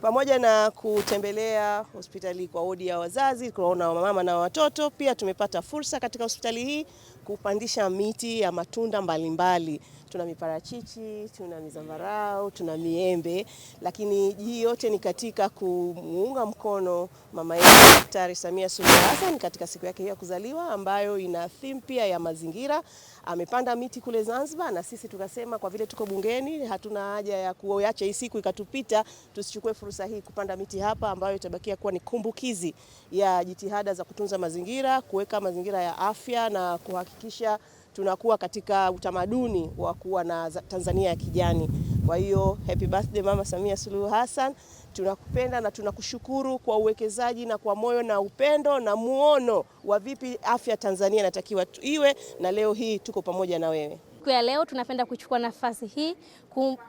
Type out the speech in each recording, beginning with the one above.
Pamoja na kutembelea hospitali kwa wodi ya wazazi, kuona mama na watoto, pia tumepata fursa katika hospitali hii kupandisha miti ya matunda mbalimbali. Tuna miparachichi, tuna mizambarau, tuna miembe, lakini hii yote ni katika kumuunga mkono mama yetu Daktari Samia Suluhu Hassan katika siku yake ya kuzaliwa ambayo ina theme pia ya mazingira. Amepanda miti kule Zanzibar na sisi tukasema kwa vile tuko bungeni hatuna haja ya kuacha hii siku ikatupita, tusichukue fursa hii kupanda miti hapa ambayo itabakia kuwa ni kumbukizi ya jitihada za kutunza mazingira, kuweka mazingira ya afya na kuhakikisha tunakuwa katika utamaduni wa kuwa na Tanzania ya kijani. Kwa hiyo happy birthday Mama Samia Suluhu Hassan. Tunakupenda na tunakushukuru kwa uwekezaji na kwa moyo na upendo na muono wa vipi afya Tanzania inatakiwa iwe, na leo hii tuko pamoja na wewe. Siku ya leo tunapenda kuchukua nafasi hii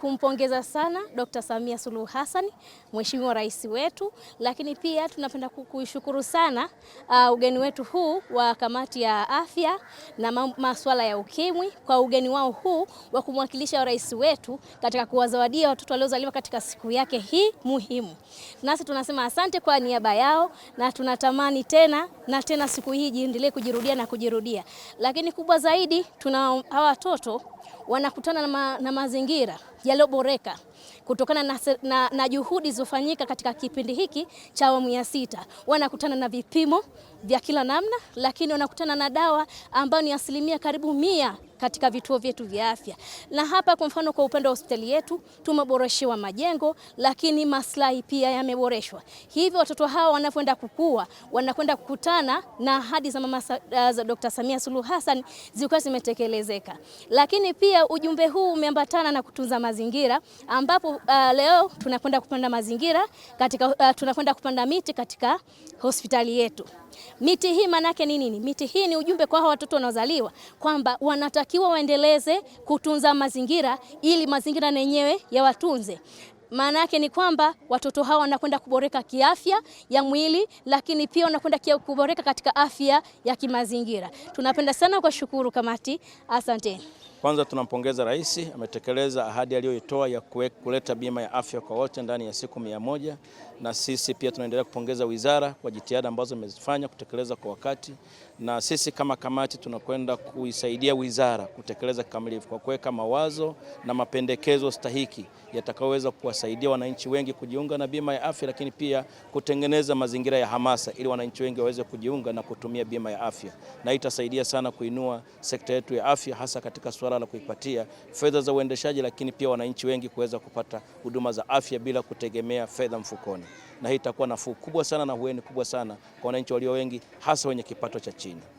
kumpongeza sana Dr. Samia Suluhu Hassan, Mheshimiwa Rais wetu, lakini pia tunapenda kuishukuru sana ugeni wetu huu wa kamati ya afya na masuala ya ukimwi kwa ugeni wao huu wa kumwakilisha rais wetu katika kuwazawadia watoto waliozaliwa katika siku yake hii muhimu. Nasi tunasema asante kwa niaba yao na tunatamani tena na tena siku hii iendelee kujirudia na kujirudia. Lakini kubwa zaidi hawa watoto wanakutana na mazingira yaliyoboreka kutokana na juhudi zilizofanyika katika kipindi hiki cha awamu ya 6. Wanakutana na vipimo vya kila namna, lakini wanakutana na dawa ambayo ni asilimia karibu 100 katika vituo vyetu vya afya. Na hapa kwa mfano kwa upande wa hospitali yetu tumeboreshewa majengo, lakini maslahi pia yameboreshwa. Hivyo watoto hawa wanapoenda kukua, wanakwenda kukutana na ahadi za mama za Dr. Samia Suluhu Hassan zilikuwa zimetekelezeka. Lakini pia ujumbe huu umeambatana na kutunza mazingira ambapo leo tunakwenda kupanda mazingira katika tunakwenda kupanda miti katika hospitali yetu. Miti hii manake ni nini? Miti hii ni ujumbe kwa hawa watoto wanaozaliwa kwamba wanatakiwa waendeleze kutunza mazingira ili mazingira na yenyewe yawatunze. Maana yake ni kwamba watoto hawa wanakwenda kuboreka kiafya ya mwili, lakini pia wanakwenda kuboreka katika afya ya kimazingira. Tunapenda sana kushukuru kamati, asante. Kwanza tunampongeza Rais, ametekeleza ahadi aliyoitoa ya kuleta bima ya afya kwa wote ndani ya siku 100, na sisi pia tunaendelea kupongeza wizara kwa jitihada ambazo imezifanya kutekeleza kwa wakati, na sisi kama kamati tunakwenda kuisaidia wizara kutekeleza kikamilifu kwa kuweka mawazo na mapendekezo stahiki yatakayoweza kuwasaidia wananchi wengi kujiunga na bima ya afya, lakini pia kutengeneza mazingira ya hamasa ili wananchi wengi waweze kujiunga na kutumia bima ya afya, na itasaidia sana kuinua sekta yetu ya afya hasa katika suala la kuipatia fedha za uendeshaji, lakini pia wananchi wengi kuweza kupata huduma za afya bila kutegemea fedha mfukoni, na hii itakuwa nafuu kubwa sana na hueni kubwa sana kwa wananchi walio wengi hasa wenye kipato cha chini.